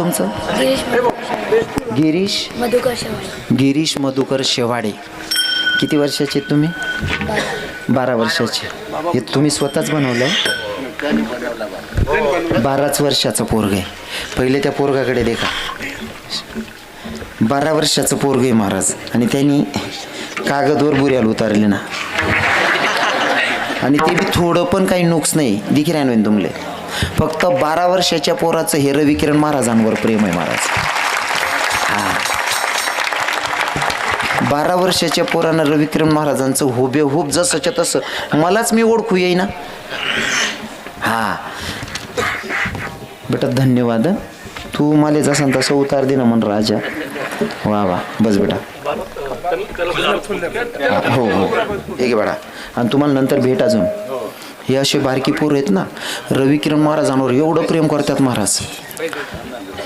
तुमचं? गिरीश मधुकर शेवाडे. किती वर्षाचे आहेत तुम्ही? 12 वर्षाचे. हे तुम्ही स्वतःच बनवलं? 12च वर्षाचं पोरग आहे. पहिले त्या पोरगाकडे देखा. 12 वर्षाचं पोरग आहे महाराज. आणि त्यांनी कागदवर बुऱ्याला उतारले ना, आणि ते बी थोडं पण काही नुकस नाही. दिखी राहीन तुमले. फक्त 12 वर्षाच्या पोराचं हे रविकिरण महाराजांवर प्रेम आहे महाराज. 12 वर्षाच्या पोरानं रविकिरण महाराजांचं हुबेहूब जसंच्या तसं मलाच मी ओळखू येईना. हा बेटा धन्यवाद. तू मला जसं तसं उतार दे ना मन राजा. वा वा बस बेटा. हो हो एक बेटा. आणि तुम्हाला नंतर भेट अजून. हे असे बारकी पोर आहेत ना, रविकिरण महाराजांवर एवढं प्रेम करतात महाराज.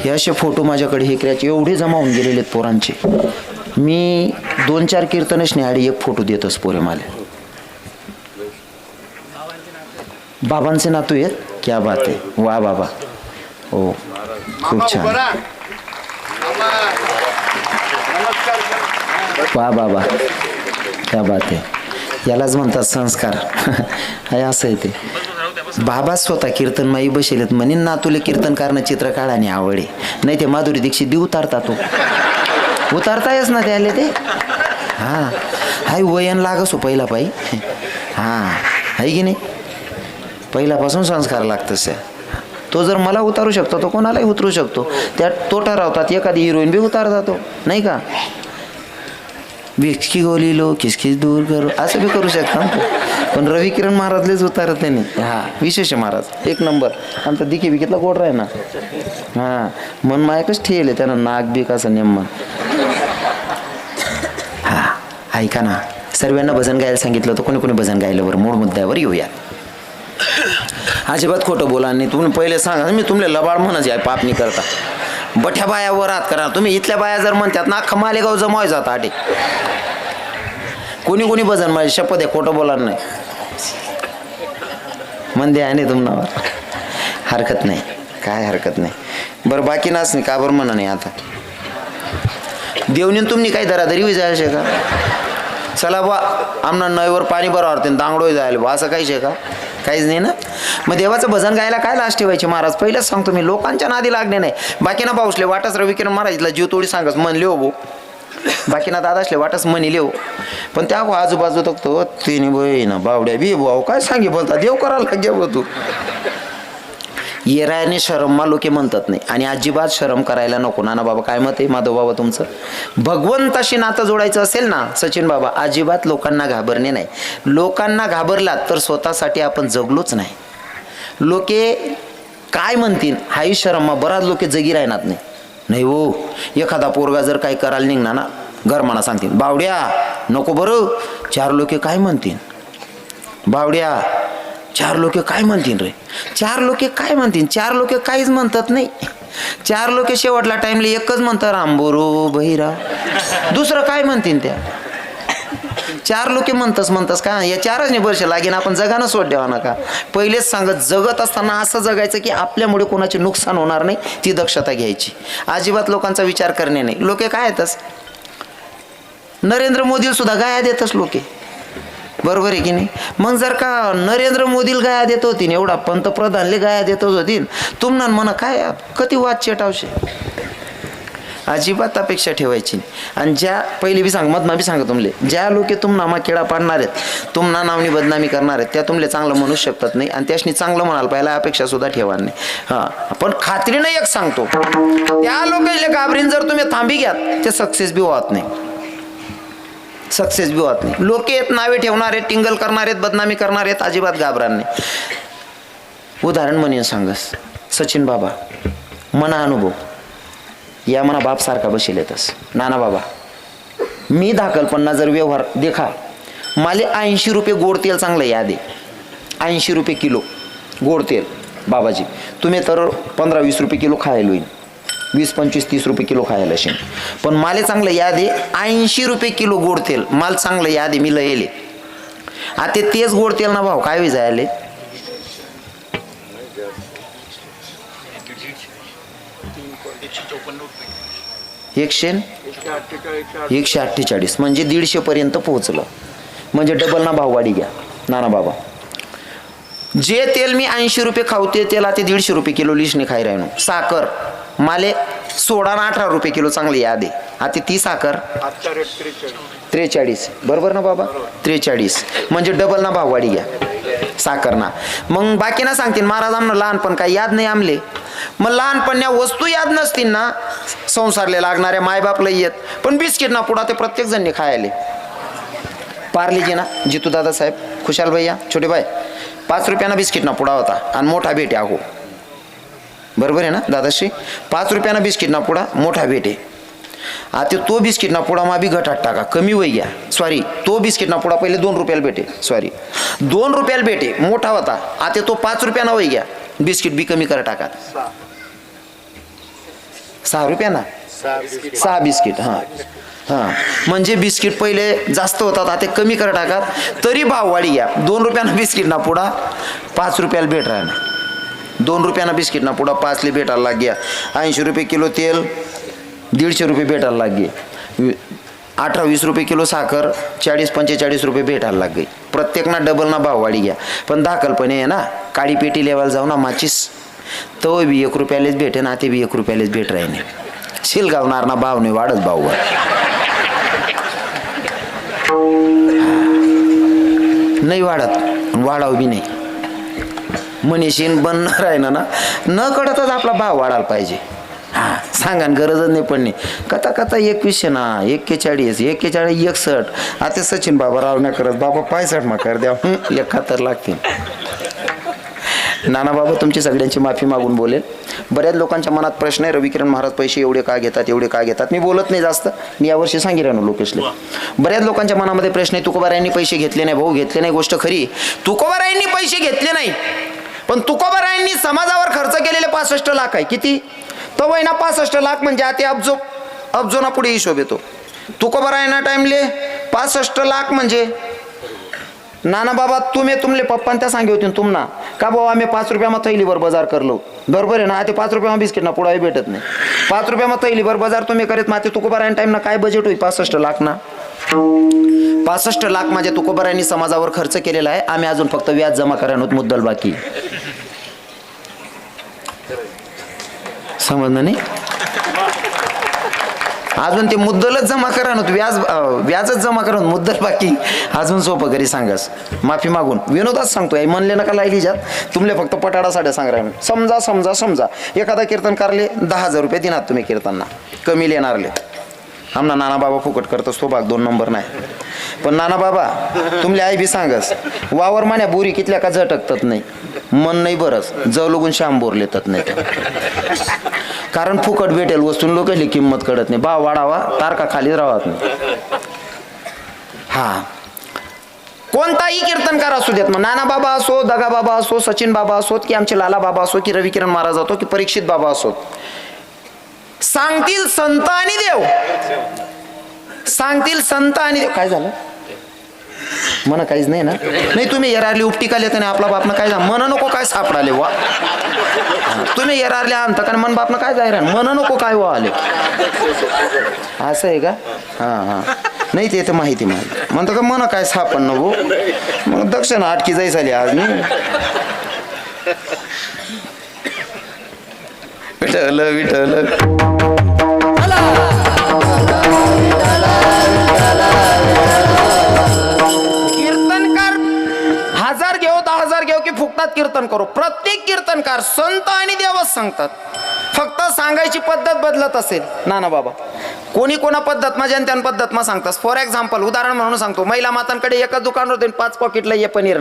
हे असे फोटो माझ्याकडे हे करायचे एवढे जमा होऊन गेलेले आहेत पोरांचे. मी 2-4 कीर्तनच नाही आडी एक फोटो देतोच पोरे मला. बाबांचे नातू आहेत. क्या बात आहे. वा बाबा. हो खूप छान. वा बाबा क्या बात आहे. यालाच म्हणतात संस्कार. आहे असं आहे ते. बाबा स्वतः कीर्तनमाई बसेलेत म्हणेन ना तुले कीर्तन करणं चित्र काढाने आवडे. नाही ते माधुरी दीक्षित देऊ उतारता. तो उतारतायच ना त्याले ते. हां हाय वयन लागसो पहिला पायी. हां आहे की नाही. पहिल्यापासून संस्कार लागतंच. तो जर मला उतारू शकतो तो कोणालाही उतरू शकतो. त्यात तो ठरवतात. एखादी हिरोईन बी उतार जातो नाही का. विक्की गोली लो खिसखिस दूर करो असं बी करू शकता. पण रविकिरण महाराजलेच उतारत त्यांनी. हा विशेष महाराज एक नंबर. आमचा दिकी बिकीतला गोड राही ना. हां मन मायकच ठेवले त्यानं नाक बीक असं नेमन. हा ऐका ना, सर्वांना भजन गायला सांगितलं होतं. कोणी कोणी भजन गायलं बरं. मूळ मुद्द्यावर येऊया. अजिबात खोटं बोला नाही. तुम्ही पहिले सांगा. मी तुमले लबाड म्हणच आहे पाप नाही करता. बठ्या बाया वर हात करा. तुम्ही इथल्या बाया जर म्हणतात ना अख्खा मालेगाव जमाय जात आटे. कोणी कोणी भजन माझी शपथ आहे खोटं बोला नाही. मंदे आहे नाही तुम्हाला. हरकत नाही काय हरकत नाही. बरं बाकी नाच नाही का बरं म्हणा नाही. आता देवनी तुम्ही काही दरादरी होई जायचे का. चला बा आमना नळीवर पाणी बरं वाटते दांगडोय जायला बा असं काहीच आहे का. काहीच नाही ना. मग देवाचं भजन गायला काय लाज ठेवायची महाराज. पहिलेच सांगतो मी लोकांच्या नादी लागणे नाही. बाकीना पाऊसले वाटच रविकिरण महाराजला जीव तोडी सांगस म्हणले हो भाऊ. बाकीना दादासले वाटच म्हणले हो. पण त्या आजूबाजू तो तिने बही ना बावड्या बी भाऊ काय सांगे बोलता देव करायला लागे बघ तू. येरायने शरम लोके म्हणतात नाही. आणि अजिबात शरम करायला नको. नाना बाबा काय मत आहे माधव बाबा तुमचं. भगवंताशी नातं जोडायचं असेल ना सचिन बाबा अजिबात लोकांना घाबरणे नाही. लोकांना घाबरलात तर स्वतःसाठी आपण जगलोच नाही. लोके काय म्हणतील हाही शरम बराच लोके जगी राहणार नाही हो. एखादा पोरगा जर काही करायला निघणार ना घरमाना सांगतील बावड्या नको बरं. 4 लोके काय म्हणतील. बावड्या 4 लोके काय म्हणतील रे. 4 लोके काय म्हणतील. 4 लोके काहीच म्हणतात नाही. 4 लोके शेवटला टाइमला एकच म्हणतात रामबोरो बहिरा. दुसरं काय म्हणतील त्या. 4 लोके म्हणतस का. या 4च नाही वर्ष लागेन आपण जगानं सोड द्यावा नका. पहिलेच सांगत जगत असताना असं जगायचं की आपल्यामुळे कोणाचे नुकसान होणार नाही. ती दक्षता घ्यायची. अजिबात लोकांचा विचार करणे नाही. लोके काय येतच नरेंद्र मोदीला सुद्धा गाया देतच लोके. बरोबर आहे की नाही. मग जर का नरेंद्र मोदीला गाया देत होती एवढा पंतप्रधानले गाया देत होती तुम्हाला म्हणा काय कधी वाद चेटावशे. अजिबात अपेक्षा ठेवायची. आणि ज्या पहिली बी सांग मत बी सांगा तुमले ज्या लोके तुम्हाला मा खेळा पाडणार आहेत तुम्हाला नावनी बदनामी करणार आहेत त्या तुमले चांगलं म्हणू शकतात नाही. आणि त्याशनी चांगलं म्हणाल पाहिला अपेक्षा सुद्धा ठेवा नाही. हां पण खात्रीनं एक सांगतो त्या लोकांना घाबरीन जर तुम्ही थांबी घ्यात ते सक्सेस बी होत नाही. सक्सेस बी होत नाही. लोक येत नावे ठेवणार आहेत टिंगल करणार आहेत बदनामी करणार आहेत. अजिबात घाबरणार नाही. उदाहरण म्हणून सांगस सचिन बाबा मना अनुभव या मना बाप सारखा बसेल येतस. नाना बाबा मी कल्पना जर व्यवहार देखा माले 80 रुपये गोड तेल चांगलं याद आहे. 80 रुपये किलो गोड तेल बाबाजी. तुम्ही तर 15-20 रुपये किलो खायला होईल. 20-25-30 रुपये किलो खायला असेल. पण माले चांगलं याद आहे 80 रुपये किलो गोड तेल माल चांगलं याद आहे. मी लयले आता तेच गोड तेल ना भाऊ काय जायले. 148 म्हणजे 150 पर्यंत पोहोचलं. म्हणजे डबल ना भाववाढी घ्या नाना बाबा. जे तेल मी 80 रुपये खावते तेला ते 150 रुपये किलो लिशने खाई राहिनो. साखर माले 16 ना 18 रुपये किलो चांगली याद आहे. आता ती साखर 43 बरोबर ना बाबा. 43 म्हणजे डबल ना भाववाढी घ्या साखर ना. मग बाकी ना सांगतील महाराज आमनं लहानपण काय याद नाही आमले. मग लहानपण्या वस्तू याद नसतील ना संसारले लागणाऱ्या मायबापला येत. पण बिस्किट ना पुढा ते प्रत्येक जणने खायले. पार्लीजी ना जितू दादा साहेब खुशाल भैया छोटे भाई 5 रुपयाना बिस्किट ना पुडा होता आणि मोठा भेटे आहो. बरोबर आहे ना दादाश्री. 5 रुपयाना बिस्किट ना पुडा मोठा भेटे. आता तो बिस्किट ना पुडा मा बी घटात टाका कमी वय घ्या. सॉरी तो बिस्किट ना पुडा पहिले 2 रुपयाला भेटे. सॉरी 2 रुपयाला भेटे मोठा होता. आता तो 5 रुपयाना वय घ्या. बिस्किट बी कमी करा टाका 6 रुपयाना 6 बिस्किट. हां हां म्हणजे बिस्किट पहिले जास्त होतात आता कमी करा टाका तरी भाववाढी घ्या. 2 रुपयाना बिस्किट ना पुडा 5 रुपयाला भेट राहणार. 2 रुपयाना बिस्किट ना पुडा 5 भेटायला लाग गया. 80 रुपये किलो तेल 150 रुपये भेटायला लाग गे. 18-20 रुपये किलो साखर 40-45 रुपये भेटायला लाग गई. प्रत्येकना डबल ना भाववाढी घ्या. पण दाखलपणे आहे ना काळी पेटी लेवायला जाऊ ना माचीस तो बी 1 रुपयालेच भेटे ना ते बी 1 रुपयालेच भेट राहीने. शिलगावणार ना भाव नाही वाढत भाव नाही वाढत वाढाव बी नाही. मनीषीन बनणार आहे ना न कळतच आपला भाव वाढायला पाहिजे. हां सांगा गरजच नाही पण नाही. कथा 21 ना 41 61. आता सचिन बाबा राव नाही करत बाबा 65 मा कर द्या 71 लागतील. नाना बाबा तुमची सगळ्यांची माफी मागून बोलेल. बऱ्याच लोकांच्या मनात प्रश्न आहे रविकिरण महाराज पैसे एवढे का घेतात एवढे का घेतात. मी बोलत नाही जास्त. मी यावर्षी सांगितलं ना लोकेशले. बऱ्याच लोकांच्या मनामध्ये प्रश्न आहे तुकोबारायांनी पैसे घेतले नाही. भाऊ घेतले नाही गोष्ट खरी. तुकोबारायांनी पैसे घेतले नाही पण तुकोबारायांनी समाजावर खर्च केलेले 65 लाख आहे. किती तो वय ना 65 लाख म्हणजे आता अब्जोना पुढे हिशोब येतो. तुकोबारायांना टाइमले 65 लाख म्हणजे नाना बाबा तुमले पप्पा त्या सांगे होते तुम्हाला का बाबा आम्ही 5 रुपयामा थैलीवर बाजार करलो. बरोबर आहे ना. आता 5 रुपयामा बिस्किट ना पुढाही भेटत नाही. 5 रुपयामा थैलीवर बाजार तुम्ही करत माते तुकोबारायन टाइम ना काय बजेट होईल 65 लाख ना. 65 लाख माझ्या तुकोबारायांनी समाजावर खर्च केलेला आहे. आम्ही अजून फक्त व्याज जमा करायला मुद्दल बाकी. समजलं नाही. अजून ते मुद्दलच जमा करा ना व्याजच जमा करा मुद्दल बाकी. अजून सोपं घरी सांगास माफी मागून विनोदाच सांगतोय म्हणले नका लायली जात. तुमले फक्त पटाडा साड्या सांगा. समजा एखादा कीर्तनकारले 10,000 रुपये दिनात तुम्ही कीर्तनना कमी लेणारले. आमना नाना बाबा फुकट करतोस तो भाग 2 नंबर नाही. पण नाना बाबा तुमले आई बी सांगस वावर मान्या बोरी कितल्या का झटकतात नाही मन नाही बरंच जव लोगून श्याम बोर लेतात नाही. कारण फुकट भेटेल वस्तून लोकांनी किंमत कळत नाही. भाव वाढावा तारका खाली राहत नाही. हा कोणताही कीर्तनकार असू देत मग नाना बाबा असो दगा बाबा असो सचिन बाबा असोत की आमचे लाला बाबा असो की रविकिरण महाराज असो की परीक्षित बाबा असोत सांगतील संत आणि देव. सांगतील संत आणि देव. काय झालं मन काहीच नाही ना. नाही तुम्ही येरारली उपटी का येते आपला बापनं काय जा मन नको काय सापडाले वा. तुम्ही येरारले आणता कारण मन बापनं काय जाय मन नको काय वा आले. असं आहे का. हां नाही ते तर माहिती म्हणतो का मन काय सापड नको मग दक्षिणा आटकी जाई झाली आज नाही. विठल कीर्तनकार 1000 घेऊ 10,000 घेऊ की फुकटात कीर्तन करू. प्रत्येक कीर्तनकार संत आणि देवच सांगतात. फक्त सांगायची पद्धत बदलत असेल. नाना बाबा कोणी कोणा पद्धत मा जनत्यान पद्धत मा सांगतात. फॉर एक्झाम्पल उदाहरण म्हणून सांगतो. महिला मातांकडे एकच दुकानवर 5 पॉकेटला ये पनीर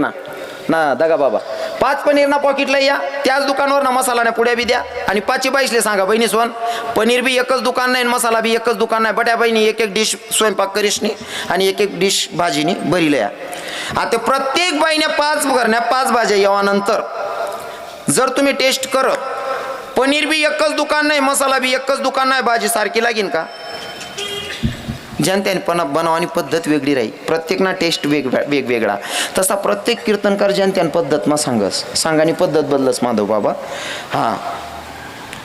ना दगा बाबा 5 पनीर ना पॉकेटला या त्याच दुकानावर ना मसाला नाही पुढ्या बी द्या आणि 5 बाईसले सांगा बहिणी सोन पनीर बी एकच दुकान नाही मसाला बी एकच दुकान नाही. बट्या बहिणी एक डिश स्वयंपाक करीशनी आणि एक डिश भाजीनी भरीला या. आता प्रत्येक बाईने 5 घरण्या 5 भाज्या यावानंतर जर तुम्ही टेस्ट कर पनीर बी एकच दुकान नाही मसाला बी एकच दुकान नाही भाजी सारखी लागेल का. जनतेने पण बनवणी पद्धत वेगळी राही. प्रत्येकना टेस्ट वेगवेगळा. तसा प्रत्येक कीर्तनकार जनतेने पद्धत मा सांगानी पद्धत बदलस माधव बाबा. हां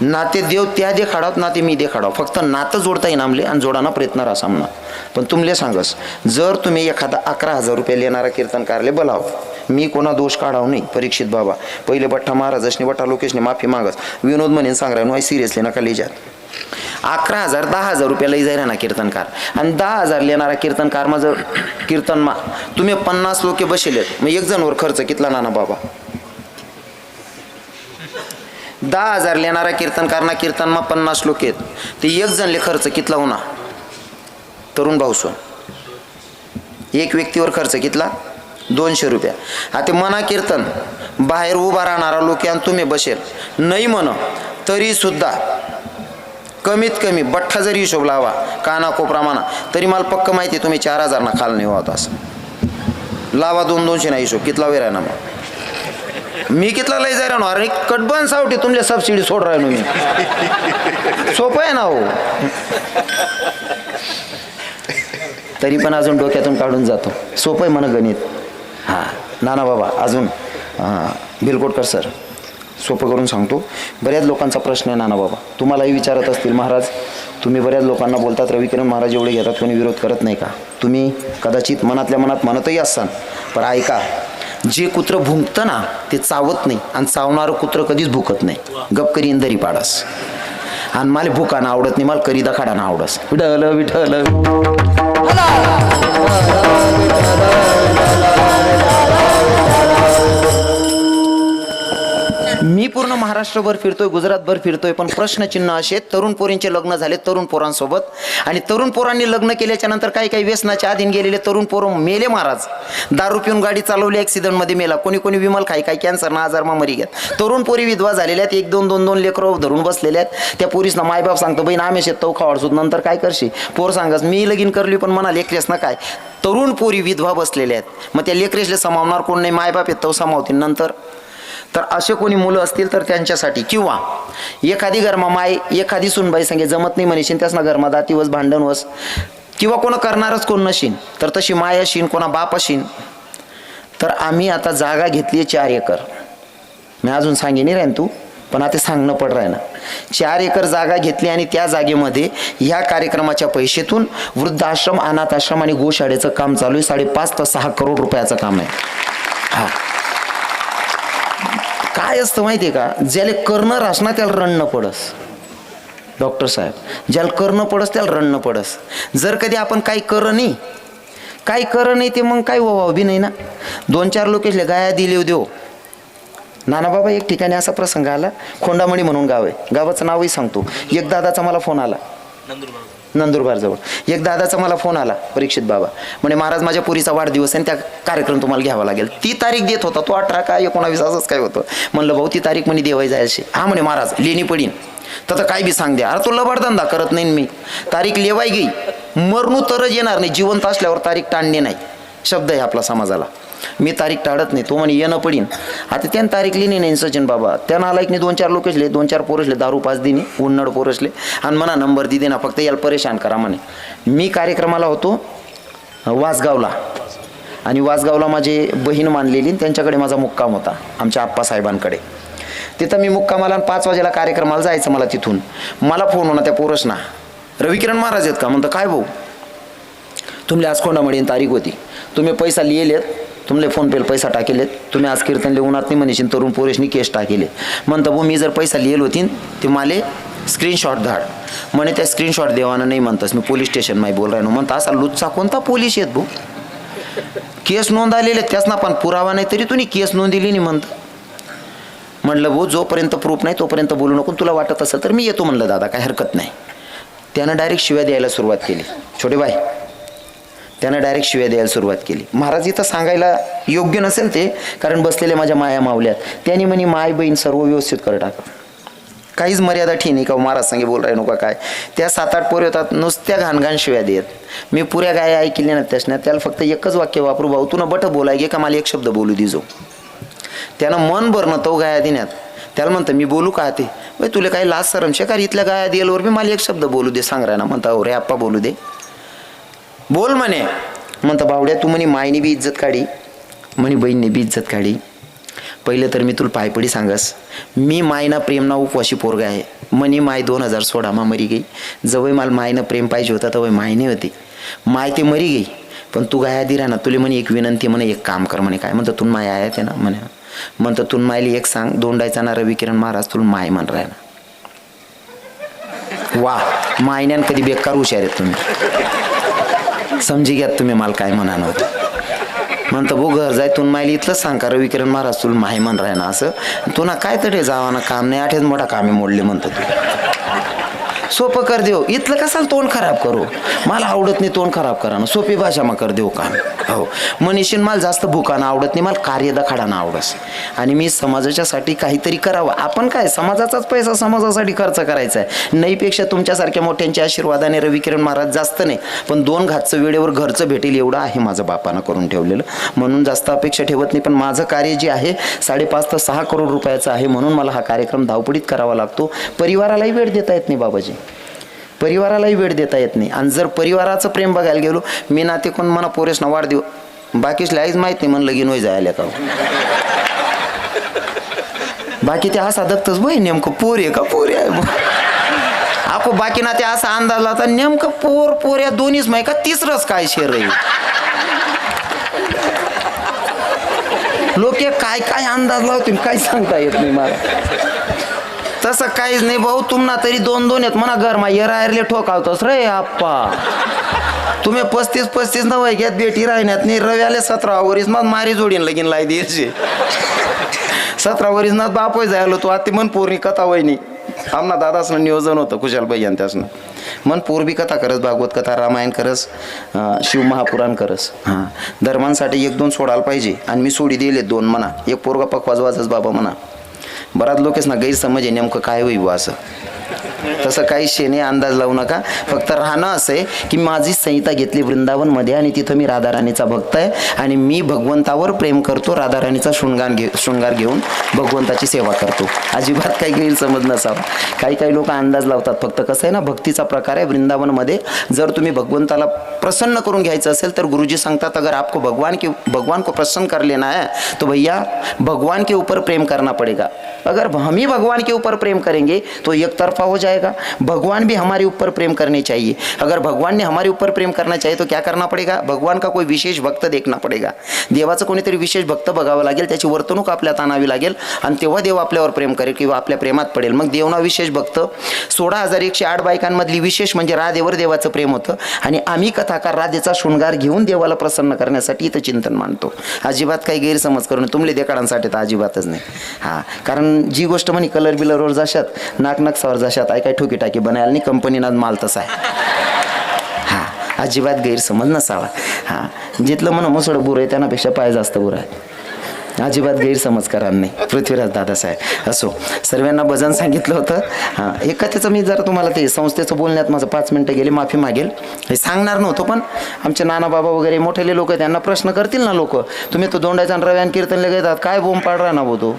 नाते देव त्या देखाडावत नाते मी देखाडाव, फक्त नातं जोडता येईन आमले आणि जोडाना प्रयत्न राहा सामना. पण तुमले सांगस, जर तुम्ही एखादा 11,000 रुपये लेणारा कीर्तनकारले बोलाव, मी कोणा दोष काढाव नाही. परीक्षित बाबा पहिले बठ्ठा महाराजांनी बठ्ठा लोकेशने माफी मागस, विनोद म्हणेन सांगरा नो सिरियसली नका लिहिजात. 11,000 10,000 रुपये लई जाईल ना कीर्तनकार, आणि 10,000 लेणारा कीर्तनकार मा जर कीर्तनमा तुम्ही 50 लोक बसेलेत, मग एक जणवर खर्च कितला नाना बाबा? 10,000 लेणारा कीर्तनकार कीर्तनमा 50 लोक आहेत, ते एक जणले खर्च कितला होणार? तरुण भाऊसो एक व्यक्तीवर खर्च कितला? 200 रुपये. आता मना कीर्तन बाहेर उभा राहणारा लोक आणि तुम्ही बसेल नाही म्हण, तरी सुद्धा कमीत कमी बठ्ठा जरी हिशोब लावा काना कोपरा म्हणा, तरी मला पक्क माहिती तुम्ही 4,000 ना खाल नाही होत. असं लावा 200-200 ना हिशोब कितला वेळ आहे ना. मग मी कितला लय जाय राहणार? अरे कटबन सावटी तुमच्या सबसिडी सोड राहिलो मी. सोपं आहे ना हो. तरी पण अजून डोक्यातून काढून जातो. सोपं आहे म्हणा गणित. हां नाना बाबा अजून बिलकोटकर सर सोपं करून सांगतो. बऱ्याच लोकांचा प्रश्न आहे नाना बाबा, तुम्हालाही विचारत असतील महाराज, तुम्ही बऱ्याच लोकांना बोलतात रविकिरण महाराज एवढे घेतात, कोणी विरोध करत नाही का? तुम्ही कदाचित मनातल्या मनात म्हणतही असाल, पण ऐका, जे कुत्र भुंकतं ना ते चावत नाही, आणि चावणारं कुत्र कधीच भुकत नाही. गप करी इंदरी पाडस. आणि मला भुकानं आवडत नाही, मला करी दखाडानं आवडस. विठल विठल मी पूर्ण महाराष्ट्रभर फिरतोय, गुजरातभर फिरतोय, पण प्रश्नचिन्ह असे, तरुण पोरींचे लग्न झाले तरुण पोरांसोबत, आणि तरुण पोरांनी लग्न केल्याच्या नंतर काही काही व्यसनाच्या अधीन गेलेले तरुण पोरं मेले महाराज. दारू पिऊन गाडी चालवली, ॲक्सिडेंटमध्ये मेला. कोणी कोणी विमल खाई काही कॅन्सरना आजारमा मरी गेत. तरुण पोरी विधवा झालेल्या आहेत, 1-2 लेकरं धरून बसलेल्या आहेत. त्या पोरीसना मायबाप सांगतो बहीण आम्ही शेत खावाडसूत, नंतर काय करशी? पोर सांगास मी लगीन करली पण म्हणा लेकरेस ना काय. तरुण पोरी विधवा बसलेल्या आहेत, मग त्या लेकरेसले समावणार कोण नाही, मायबाप येत तो समावतील नंतर. तर असे कोणी मुलं असतील तर त्यांच्यासाठी, किंवा एखादी घरमा माय एखादी सुनबाई संगे जमत नाही म्हणशीन, त्यासना घरमा दातीवस भांडणवस, किंवा कोणा करणारच कोण नशीन, तर तशी माय अशीन, कोणा बाप अशीन. तर आम्ही आता जागा घेतली 4 एकर. मी अजून सांगेन राहीन तू, पण आता सांगणं पड राही ना. 4 एकर जागा घेतली, आणि त्या जागेमध्ये ह्या कार्यक्रमाच्या पैशातून वृद्धाश्रम, अनाथ आश्रम आणि गोशाळेचं काम चालू आहे. 5.5 ते 6 करोड रुपयाचं काम आहे. हा काय असतं माहिती आहे का, ज्याला करणं रासना त्याला रणनं पडस. डॉक्टर साहेब, ज्याला करणं पडस त्याला रणनं पडस. जर कधी आपण काही कर नाही ते मग काही व्हावं बी नाही ना. 2-4 लोकेशले गाया दिले देव. नाना बाबा एक ठिकाणी असा प्रसंग आला, खोंडामणी म्हणून गाव आहे, गावाचं नावही सांगतो. एक दादाचा मला फोन आला, नंदुरबार जवळ. एक दादाचा मला फोन आला, परीक्षित बाबा म्हणे महाराज माझ्या पुरीचा वाढदिवस आहे, त्या कार्यक्रम तुम्हाला घ्यावा लागेल. ती तारीख देत होता तो, 18 का 19 असंच काय होतं. म्हणलं भाऊ ती तारीख म्हणे देवाई जायची. हा म्हणे महाराज लेणी पडीन, तर काय बी सांग द्या. अरे तो लबाडधंदा करत नाही मी. तारीख लेवाय गई, मरणू तरच येणार नाही, जिवंत असल्यावर तारीख टाळणे नाही, शब्द आहे आपला समाजाला. मी तारीख टाळत नाही. तो म्हणे येणं पडीन. आता त्यानं तारीख लिहिली नाही सचिन बाबा. त्यानं आलायक नाही 2-4 लोकेशले, 2-4 पोरसले, दारू 5 दिनी, उन्नड पोरसले, आणि म्हणा नंबर दिदे ना, फक्त याला परेशान करा म्हणे. मी कार्यक्रमाला होतो वासगावला, आणि वासगावला माझी बहीण मानलेली, त्यांच्याकडे माझा मुक्काम होता आमच्या आप्पासाहेबांकडे. तिथं मी मुक्कामाला 5 वाजेला कार्यक्रमाला जायचं. मला तिथून मला फोन होणार त्या पोरसना, रविकिरण महाराज आहेत का? म्हणतं काय भाऊ तुमले आज खोंडामळीन तारीख होती, तुम्ही पैसा लिहिलेत, तुमले फोनपेला पैसा टाकेलेत, तुम्ही आज कीर्तन लिहूनात नाही म्हणशीन, तरुण पोरेशनी केस टाकेले. म्हणतं भाऊ मी जर पैसा लिहिल होती ते माले स्क्रीनशॉट धाड. म्हणे त्या स्क्रीनशॉट देवानं नाही म्हणतस, मी पोलीस स्टेशन माही बोल राहिनो. म्हणता असा लुच्चा कोणता पोलीस आहेत भाऊ, केस नोंदवलेले त्याच ना, पण पुरावा नाही तरी तुम्ही केस नोंदवली नाही म्हणतं. म्हणलं भाऊ जोपर्यंत प्रूफ नाही तोपर्यंत बोलू नको, तुला वाटत असेल तर मी येतो म्हणलं दादा, काय हरकत नाही. त्यानं डायरेक्ट शिव्या द्यायला सुरुवात केली. छोटे बाय त्यानं डायरेक्ट शिव्या द्यायला सुरुवात केली. महाराज इथं सांगायला योग्य नसेल ते, कारण बसलेले माझ्या माया मावल्यात. त्यांनी म्हणे माय बहीण सर्व व्यवस्थित कर टाका, काहीच मर्यादा ठीक नाही का महाराज सांगे बोल राही नका काय. त्या 7-8 पोरी होतात नुसत्या घाणघाण शिव्या देत. मी पुऱ्या गाया ऐकल्या ना त्यासनं, त्याला फक्त एकच वाक्य वापरू, भाऊ तू न बट बोलाय गे का मला एक शब्द बोलू दिजो. त्यानं मन भरणं तो गाया देण्यात. त्याला म्हणतं मी बोलू का ते, भाई तुला काही लाज सरम शेकार, इथल्या गाया दिल्यावर मी मला एक शब्द बोलू दे सांग ना. म्हणता हो रे आप्पा बोलू दे, बोल म्हणे. म्हणतं बावड्या तू म्हणे मायनी बी इज्जत काढी, म्हणे बहीणने बी इज्जत काढी, पहिले तर मी तुला पायपडी सांगस, मी मायना प्रेमना उपवाशी पोरगा आहे. मनी माय 2016 मा मरी गई. जवळ मला मायनं प्रेम पाहिजे होता तेव्हा माय नाही होती. माय ते मरी गई. पण तू काय आधी राहा ना, तुले म्हणे एक विनंती, म्हणे एक काम कर म्हणे. काय म्हणतं, तुला माय आहे ते ना म्हणे. म्हणतं तुला मायली एक सांग, दोंडायचा ना रवी किरण महाराज तुला माय म्हण राय ना. वा, मायन्यान कधी बेकार हुशार आहेत तुम्ही, समजी घ्यात तुम्ही मला काय म्हणा नव्हतं. म्हणतं भो घर जाय तुन मायली इथलंच सांग का रवी किरण महाराज तुला माय म्हण राय ना. असं तुला काय तडे जावा ना, काम नाही, आठच मोठा कामे मोडले म्हणतं तू. सोपं कर देऊ, इथलं कसाल तोंड खराब करू, मला आवडत नाही तोंड खराब करा ना, सोपी भाषा मग कर देऊ काम. हो मनीषीन मला जास्त भुकानं आवडत नाही, मला कार्यदखाडानं आवडस. आणि मी समाजाच्यासाठी काहीतरी करावं. आपण काय समाजाचाच पैसा समाजासाठी खर्च करायचा आहे. नाहीपेक्षा तुमच्यासारख्या मोठ्यांच्या आशीर्वादाने रवी किरण महाराज जास्त नाही, पण 2 घातचं वेळेवर घरचं भेटेल एवढं आहे माझं बापानं करून ठेवलेलं. म्हणून जास्त अपेक्षा ठेवत नाही. पण माझं कार्य जे आहे 5.5 ते 6 करोड रुपयाचं आहे, म्हणून मला हा कार्यक्रम धावपडीत करावा लागतो. परिवारालाही वेळ देता येत नाही बाबाजी, परिवारालाही वेळ देता येत नाही. आणि जर परिवाराचं प्रेम बघायला गेलो, मी नाते कोण म्हणा पोरेस ना वाढ देऊ, बाकीच लाईच माहीत नाही म्हणलं लगीन होई जायला का. बाकी ते असा दगतच बाई नेमकं पोर आहे का पोरी आहे आखो. बाकी ना ते असा अंदाज लावता नेमकं पोर या दोन्हीच माही का तिसरंच काय शेर आहे. लोक काय काय अंदाज लावतील काय सांगता येत नाही मला. तसं काहीच नाही भाऊ, तुम्हाला तरी 2-2 आहेत म्हणा घर मा येरायरले ठोकावतोस रे आप्पा. तुम्ही 35 न वय घ्यात बेटी राहण्यात नाही. रव्याले 17 वरीस मग मारी जोडीन लगीन लाई द्यायचे. 17 वरीस ना बापोय जायलो तो आता मन पोरणी कथा वहिनी आमना दादासनं नियोजन होतं कुशालबाई आणि त्यासनं मन पोरबी कथा करस, भागवत कथा, रामायण करस, शिव महापुराण करस. हां धर्मांसाठी 1-2 सोडायला पाहिजे. आणि मी सोडी दिले 2 म्हणा. एक पोरगा पकवाजवाजच बाबा म्हणा. बराच लोकच ना गैरसमज आहे नेमकं काय होईल असं. तसं काही शेणे अंदाज लावू नका. फक्त राहणं असं आहे की माझी संहिता घेतली वृंदावनमध्ये आणि तिथं मी राधाराणीचा भक्त आहे आणि मी भगवंतावर प्रेम करतो. राधाराणीचा शृंगार घेऊन भगवंताची सेवा करतो. अजिबात काही गैरसमज नसावा. काही लोक अंदाज लावतात. फक्त कसं आहे ना, भक्तीचा प्रकार आहे. वृंदावनमध्ये जर तुम्ही भगवंताला प्रसन्न करून घ्यायचं असेल तर गुरुजी सांगतात अगर आपको भगवान को प्रसन्न कर लेना है तो भैया भगवान के ऊपर प्रेम करना पड़ेगा. अगर हम ही भगवान के ऊपर प्रेम करेंगे तो एक तरफा हो जाएगा. भगवान भी हमारे ऊपर प्रेम करने चाहिए. अगर भगवान ने हमारे ऊपर प्रेम करना चाहिए तो क्या करना पड़ेगा, भगवान का कोई विशेष भक्त देखना पड़ेगा. देवाचं कोणीतरी विशेष भक्त बघावं लागेल, त्याची वर्तणूक आपल्यात आणावी लागेल आणि तेव्हा देव आपल्यावर प्रेम करेल किंवा आपल्या प्रेमात पडेल. मग देवना विशेष भक्त 16,108 बायकांमधली विशेष म्हणजे राधेवर देवाचं प्रेम होतं. आणि आम्ही कथाकार राधेचा शृंगार घेऊन देवाला प्रसन्न करण्यासाठी इथं चिंतन मांडतो. अजिबात काही गैरसमज करून तुमले देखाडांसाठी तर अजिबातच नाही. हां कारण जी गोष्ट म्हणे कलर बिलरवर जाशात नाक नक्सावर जाशात आई काय ठोकी टाकी बनायला नाही, कंपनीना माल तसा आहे. हां अजिबात गैरसमज नसावा. हां जिथलं म्हणा मुसळं बुरं आहे त्यानापेक्षा पाय जास्त बुरं आहे. अजिबात गैरसमज करा नाही. पृथ्वीराज दादासाहेब असो सर्वांना भजन सांगितलं होतं. हां एक कथेचं मी जरा तुम्हाला ते संस्थेचं बोलण्यात माझं 5 मिनटं गेले, माफी मागेल. हे सांगणार नव्हतं पण आमचे नाना बाबा वगैरे मोठेले लोक त्यांना प्रश्न करतील ना लोक, तुम्ही तो दोंडायचा आणि रव्यान कीर्तनला घेतात काय बोंब पाड राहा ना भाऊ तो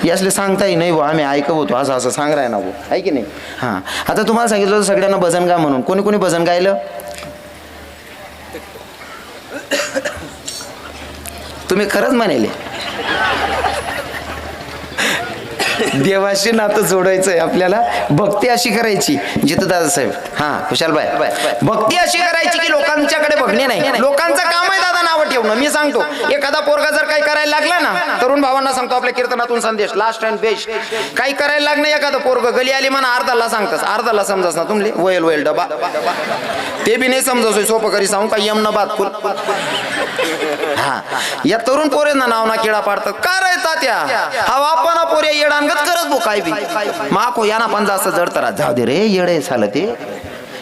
यासले सांगताही नाही भाऊ आम्ही ऐकव होतो असं सांग राय ना भाऊ आहे की नाही. हां आता तुम्हाला सांगितलं होतं सगळ्यांना भजन गा म्हणून. कोणी कोणी भजन गायलं तुम्ही खरंच म्हणाले. देवाशी नातं जोडायचं आहे आपल्याला. भक्ती अशी करायची जिथं दादासाहेब हां कुशालबाई भक्ती अशी करायची की लोकांच्याकडे बघणे नाही. लोकांचं काम आहे दादा नावं ठेवणं. मी सांगतो एखादा पोरगा जर काही करायला लागला ना, तरुण भावांना सांगतो आपल्या कीर्तनातून संदेश लास्ट अँड बेस्ट, काही करायला लागणं एखादं पोरग गली आली म्हणा अर्धाला सांगतस, अर्धाला समजस ना तुमले वयल डबा ते बी नाही समजस सोपं करी सांगू का यमन बात फुल. हा या तरुण पोरेंना नाव ना किडा पाडतात का रे तात्या हा वापना पोरे येडांगत करत बो काय बी माको याना पण जास्त जडतरा जाऊ दे रे येडे झालं ते.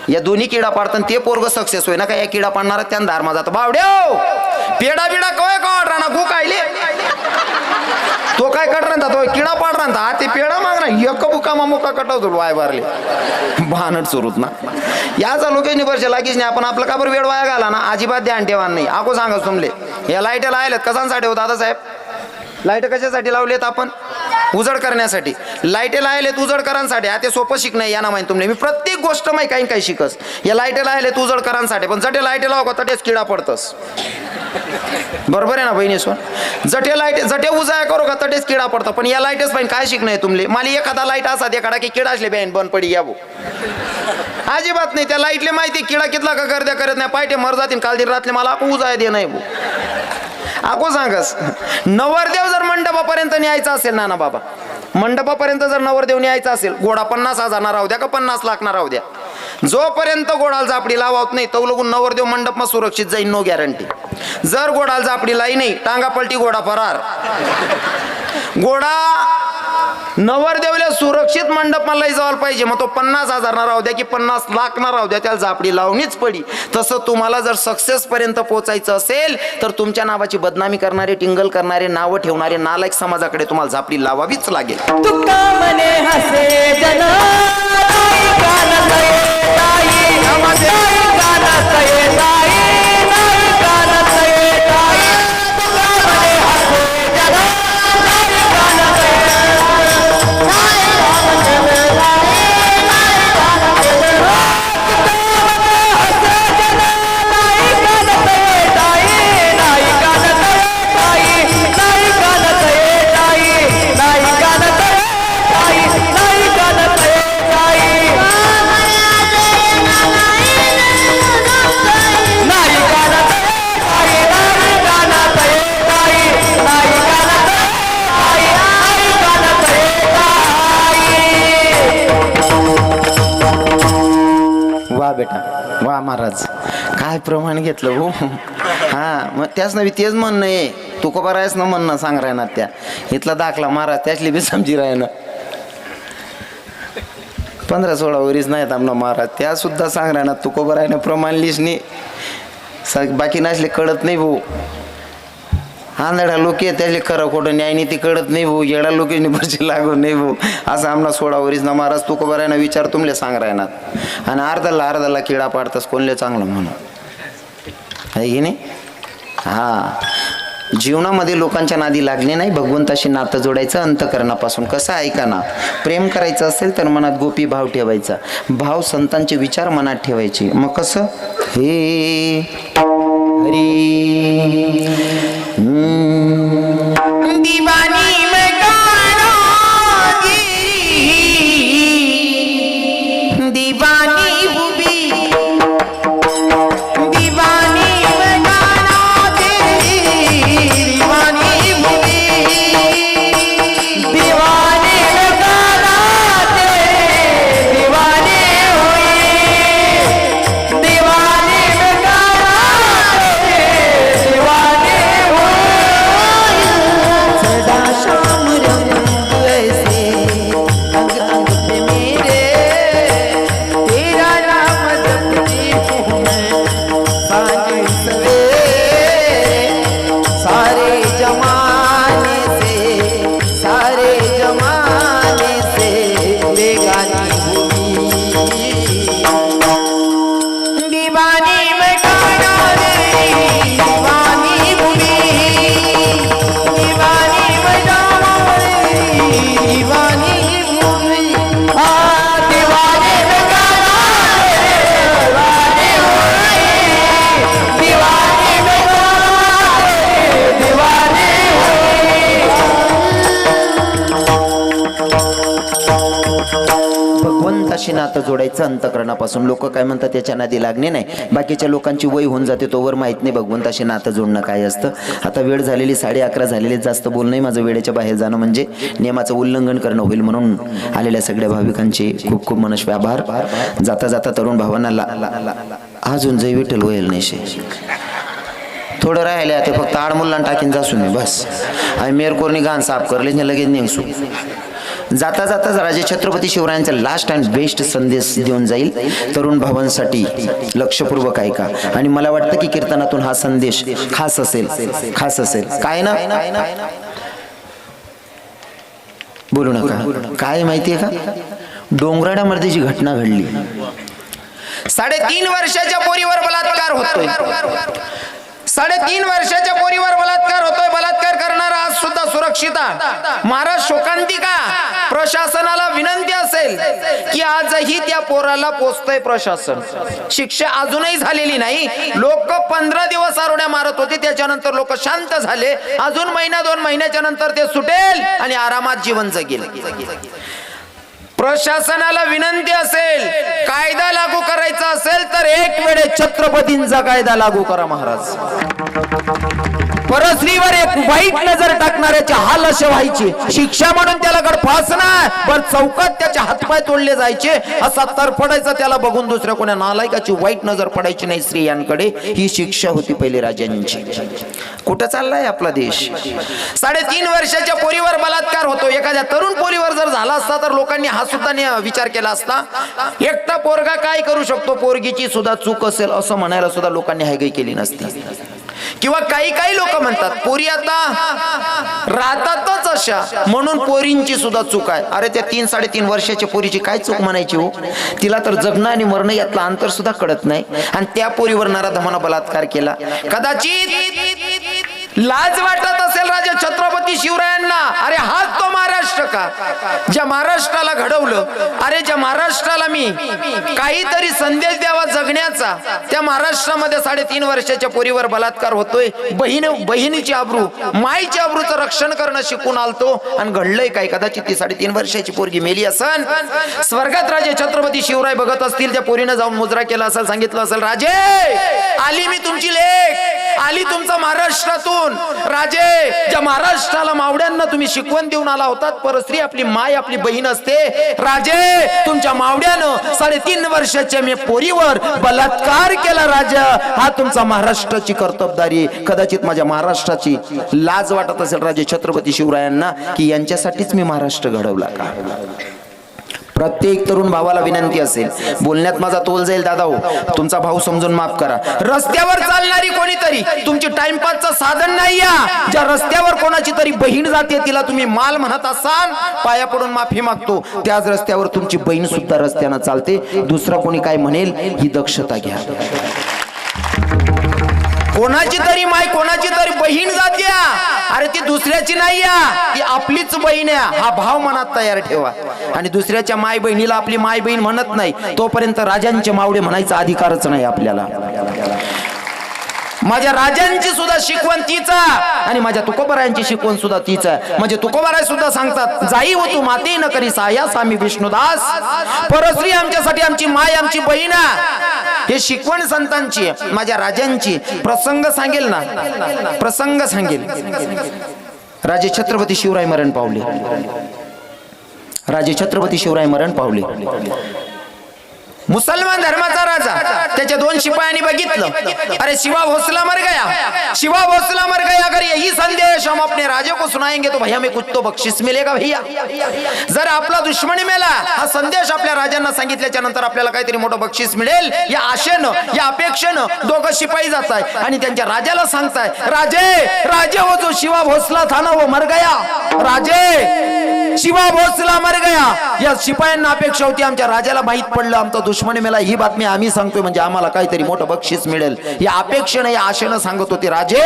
या दोन्ही किडा पाडतात ते पोरग सक्सेस होय ना का या किडा पाडणारा त्यान धारमा जातो. बावड्यो पेडा बिडा काय काढ राहणार गो कायले तो काय कट राहता तो किडा पाड राहता ते पेडा मागणार एक बुका मुका कटवतो वाय बारले भानट सुरूत ना. याचा लोकांनी वर्ष लागीच नाही. आपण आपलं का बरं वेळ वाया घाला ना. अजिबात ध्यान ठेवा नाही. आको सांगा तुमले या लाईट लायलेत कशांसाठी हो दादासाहेब. लाईट कशासाठी लावलेत आपण उजड करण्यासाठी. लाईटे लायलेत उजड करांसाठी. आता सोपं शिकणं या ना माहिती तुमने. मी प्रत्येक गोष्ट माहिती काही शिकस. या लाईटे लायलेत उजड करांसाठी पण जटे लाईटे लाव का तटेच किडा पडतस. बरोबर आहे ना बहिणी सोन. जटे लाईट जटे उजाया करो का तटेच किडा पडता. पण या लाईटच पाहिजे काय शिकणं तुमले. मला एखादा लाईट असा एखादा की किडा असले बॅन बंद पडी यावो अजिबात नाही. त्या लाईटले माहिती किडा कितला का गर्द्या करत नाही पायटे मर जातील काल दिन रातले मला आपण उजाया दे नाही आको सांगस. नवरदेव जर मंडपापर्यंत न्यायचा असेल ना बाबा मंडपापर्यंत जर नवरदेव न्यायचा असेल घोडा 50,000 राहू द्या का 50 लाख राहू द्या जोपर्यंत घोडाला जापडी लावत नाही तो लोक नवरदेव मंडपમાં सुरक्षित जाईल नो गॅरंटी. जर घोडाला जापडी लाई नाही टांगा पलटी घोडा फरार. घोडा नवरदेवला सुरक्षित मंडपમાં लई जायला पाहिजे. मग तो 50,000 राहू द्या की 50 लाख राहू द्या त्याला जापडी लावणीच पडी. तसं तुम्हाला जर सक्सेस पर्यंत पोहोचायचं असेल तर तुमच्या नावाची बदनामी करणारे टिंगल करणारे नावं ठेवणारे नालायक समाजाकडे तुम्हाला जापडी लावावीच लागेल. तुका मने हसे जना बेटा वा महाराज काय प्रमाण घेतलं हो. हा मग त्याच नव्हे तेच म्हणणं आहे तुकोबा रायस ना म्हणणं सांग राहणार त्या इथला दाखला महाराज त्याचली बी समजी राहणं 15-16 वरीच नाहीत आमना महाराज त्या सुद्धा सांग राहणार तुकोबा राहणं प्रमाण लिसनी बाकी नसले कळत नाही भाऊ. आंधळा लोक त्याचे खरं खोटं न्यायनीती कळत नाही भाऊ. येडा लोकांनी बरची लागू नाही भाऊ असं आमना 16 वरीस ना महाराज तुकोबा राहणं विचार तुमले सांग राहणार. आणि अर्धाला किडा पाडतास कोणले चांगलं म्हणून आहे की नाही. हा जीवनामध्ये लोकांच्या नादी लागणे नाही भगवंताशी नातं जोडायचं अंतकरणापासून. कसं ऐका ना प्रेम करायचं असेल तर मनात गोपी भाव ठेवायचा. भाव संतांचे विचार मनात ठेवायचे. मग कसं हे हरी दीवानी में गाना दीवानी हुई दीवानी में गाना दीवानी हुई दीवानी में गाना दीवानी हुई दीवानी में गाना दीवानी हुई सदा शाम रंग ऐसे अंग अंग पे मेरे तेरा नाम जपती हूँ मैं सांझ सवेरे सारे जमाने से बेगानी हुई दीवानी में गाना दीवानी हुई दीवानी में गाना दीवानी हुई दीवानी में गाना दीवानी हुई दीवानी में गाना दीवानी भगवंताशी नातं जोडायचं अंतकरणापासून. लोक काय म्हणतात त्याच्या नादी लागणे नाही. बाकीच्या लोकांची वय होऊन जाते तोवर माहीत नाही भगवंताशी नातं जोडणं काय असतं. आता वेळ झालेली 11:30 झालेली जास्त बोल नाही माझं. वेळेच्या बाहेर जाणं म्हणजे नियमाचं उल्लंघन करणं होईल. म्हणून आलेल्या सगळ्या भाविकांचे खूप खूप मनस्वी आभार. जाता जाता तरुण भावांना अजून जय विठ्ठल होईल नाही थोडं राहिले ते फक्त आडमुल्ला टाकीन जासू मी बस आणि मेरकोरनी घाण साफ करले लगेच निघसू. जाता जाता राजे छत्रपती शिवरायांचा लास्ट अँड बेस्ट संदेश देऊन जाईल तरुण भावांसाठी. लक्षपूर्वक ऐका. आणि मला वाटतं की कीर्तनातून हा संदेश खास असेल काय ना बोलू नका. काय माहितीये का डोंगराळ्यामध्ये जी घटना घडली 3.5 वर्षाच्या पोरीवर बलात्कार होतोय. 3.5 वर्षाच्या पोरीवर बलात्कार होतोय. बलात्कार करणारा आज सुद्धा स्वतः सुरक्षित आहे. महाराज शोकांतिका. प्रशासनाला विनंती असेल की आजही त्या पोराला पोचतंय प्रशासन. शिक्षा अजूनही झालेली नाही. लोक 15 दिवस आरोड्या मारत होते, त्याच्यानंतर लोक शांत झाले. अजून महिना 2 महिन्याच्या नंतर ते सुटेल आणि आरामात जीवन जगेल. प्रशासनाला विनंती असेल, कायदा लागू करायचा असेल तर एक वेळे छत्रपतींचा कायदा लागू करा महाराज. परस्त्रीवर एक वाईट नजर टाकणाऱ्याचे हाल असे व्हायचे. शिक्षा म्हणून त्याला गडफासणार, बर चौकात त्याचे हातपाय तोडले जायचे. असा तरफडायचा त्याला बघून दुसऱ्या कोणा नालायकाची वाईट नजर पडायची नाही स्त्रियांकडे. ही शिक्षा होती पहिली राजांची. कुठं चाललाय आपला देश? 3.5 वर्षाच्या पोरीवर बलात्कार होतो. एखाद्या तरुण पोरीवर जर झाला असता तर लोकांनी हा सुद्धा विचार केला असता. एकटा पोरगा काय करू शकतो, पोरगीची सुद्धा चूक असेल असं म्हणायला सुद्धा लोकांनी हायगाई केली नसती. किंवा काही लोक म्हणतात पोरी आता राहतातच अशा म्हणून पोरींची सुद्धा चूक आहे. अरे त्या 3-3.5 वर्षाच्या पोरीची काय चूक म्हणायची हो? तिला तर जगणं आणि मरणं यातलं अंतर सुद्धा कळत नाही. आणि त्या पोरीवर नराधमानं बलात्कार केला. कदाचित लाज वाटत असेल राजा छत्रपती शिवरायांना. अरे हाच तो महाराष्ट्र का, ज्या महाराष्ट्राला घडवलं. अरे ज्या महाराष्ट्राला मी काहीतरी संदेश द्यावा जगण्याचा, त्या महाराष्ट्रामध्ये 3.5 वर्षाच्या पोरीवर बलात्कार होतोय. बहिणीची आबरू, माईची आबरूचं रक्षण करणं शिकून आलतो. आणि घडलंय काय? कदाचित ती 3.5 वर्षाची पोरगी मेली असन. स्वर्गात राजे छत्रपती शिवराय बघत असतील. त्या पोरीनं जाऊन मुजरा केला असेल, सांगितलं असेल, राजे आली मी तुमची लेक, आली तुमचा महाराष्ट्रातून. राजे ज्या महाराष्ट्राला मावड्यांना तुम्ही शिकवण देऊन आला होतात, परस्त्री आपली माय आपली बहीण असते. राजे तुमच्या मावड्यानं 3.5 वर्षाच्या मी पोरीवर बलात्कार केला. राजा हा तुमचा महाराष्ट्राची कर्तबदारी. कदाचित माझ्या महाराष्ट्राची लाज वाटत असेल राजे छत्रपती शिवरायांना की यांच्यासाठीच मी महाराष्ट्र घडवला का. प्रत्येक तरुण भावाला विनंती असेल, बोलण्यात माझा तोल जाईल दादा हो, तुमचा भाऊ समजून माफ करा. रस्त्यावर चालणारी कोणीतरी तुमची टाइमपासचं साधन नाही. ज्या रस्त्यावर कोणाची तरी बहीण जाते तिला तुम्ही माल म्हणत असाल, पाया पडून माफी मागतो. त्याच रस्त्यावर तुमची बहीण सुद्धा रस्त्यानं चालते. दुसरा कोणी काय म्हणेल ही दक्षता घ्या. कोणाची तरी माय कोणाची तरी बहीण जाते, अरे ती दुसऱ्याची नाही, ती आपलीच बहीण आहे हा भाव मनात तयार ठेवा. आणि दुसऱ्याच्या माय बहिणीला आपली माय बहीण म्हणत नाही तोपर्यंत राजांचे मावडे म्हणायचा अधिकारच नाही आपल्याला. माझ्या राजांची सुद्धा शिकवण तीच आणि माझ्या तुकोबारायांची शिकवण सुद्धा तीच आहे. म्हणजे तुकोबाराय सुद्धा सांगतात, जाई हो तू माते न करी सायास आम्ही विष्णुदास. परस्त्री आमच्यासाठी आमची माय आमची बहीण. हे शिकवण संतांची माझ्या राजांची. प्रसंग सांगेल ना, प्रसंग सांगेल. राजे छत्रपती शिवराय मरण पावले. राजे छत्रपती शिवराय मरण पावले. मुसलमान धर्माचा राजा त्याच्या 2 शिपायांनी बघितलं, अरे शिवा भोसला मर गया, शिवा भोसला मर गया. अगर यही संदेश हम अपने राजे को सुनाएंगे तो भैया हमें कुछ तो बख्शिश मिलेगा भैया. जर आपला दुश्मन मेला हा संदेश आपल्या राजांना सांगितल्याच्या नंतर आपल्याला काहीतरी मोठं बक्षीस मिळेल या आशेनं या अपेक्षेनं 2 शिपाई जात आहे आणि त्यांच्या राजाला सांगताय, राजे राजे हो जो शिवा भोसला था ना वो मर गया. राजे शिवा भोसला मर गया. या शिपायांना अपेक्षा होती आमच्या राजाला माहित पडलं आमचा दुश्मन मेला, ही बातमी आम्ही सांगतोय म्हणजे आम्हाला काहीतरी मोठं बक्षीस मिळेल या अपेक्षेने या आशेनं सांगत होते, राजे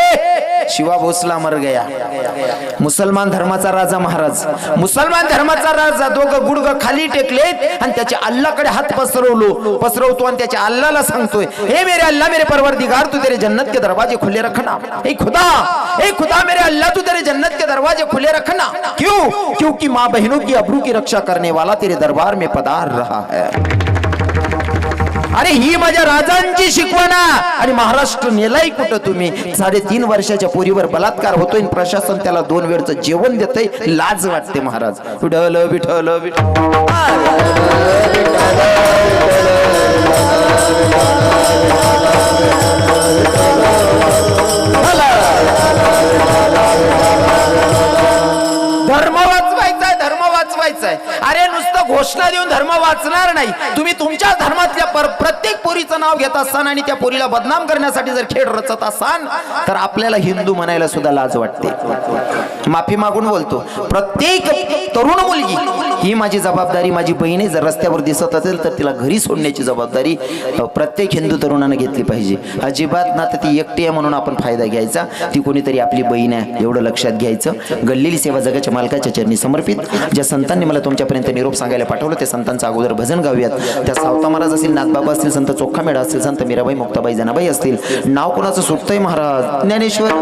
शिवा भोसला मर गया. मुसलमान धर्माचा राजा महाराज, मुसलमान धर्माचा राजा 2 गुडघं खाली टेकलेत आणि त्याच्या अल्लाहकडे हात पसरवतो आणि त्याच्या अल्लाहला सांगतोय, हे मेरे अल्लाह मेरे परवरदिगार तू तेरे जन्नत के दरवाजे खुले रखना. ए खुदा मेरे अल्लाह तू तेरे जन्नत के दरवाजे खुले रखना. क्यों? क्योंकि माँ बहनों की अब्रू की रक्षा करने वाला तेरे दरबार में पधार रहा है. अरे ही माझ्या राजांची शिकवण. आणि महाराष्ट्र नेलाय कुठं तुम्ही? 3.5 वर्षाच्या पोरीवर बलात्कार होतोय, प्रशासन त्याला 2 वेळचं जेवण देतंय. लाज वाटते महाराज. विठ्ठल विठ्ठल धर्म वाचवायचा, धर्म वाचवायचा. अरे नुसतं घोषणा देऊन धर्म वाचणार नाही. तुम्ही तुमच्या धर्मातल्या प्रत्येक पोरीचं नाव घेत असाल आणि त्या पोरीला बदनाम करण्यासाठी जर खेळ रचत असाल तर आपल्याला हिंदू म्हणायला सुद्धा लाज वाटते. माफी मागून बोलतो, प्रत्येक तरुण मुलगी ही माझी जबाबदारी, माझी बहीण जर रस्त्यावर दिसत असेल तर तिला घरी सोडण्याची जबाबदारी प्रत्येक हिंदू तरुणानं घेतली पाहिजे. अजिबात ना तर ती एकटी आहे म्हणून आपण फायदा घ्यायचा, ती कोणीतरी आपली बहीण आहे एवढं लक्षात घ्यायचं. घडलेली सेवा जगाच्या मालकाच्या चरणी समर्पित. ज्या संतांनी मला तुमच्यापर्यंत निरोप सांगायला पाठवलं त्या संतांचं अगोदर भजन गाऊयात. त्या सावता महाराज असतील, नाथबाबा असतील, संत चोखा मेढा असतील, संत मीराबाई मुक्ताबाई जनाबाई असतील. नाव कोणाचं सुटतंय महाराज? ज्ञानेश्वर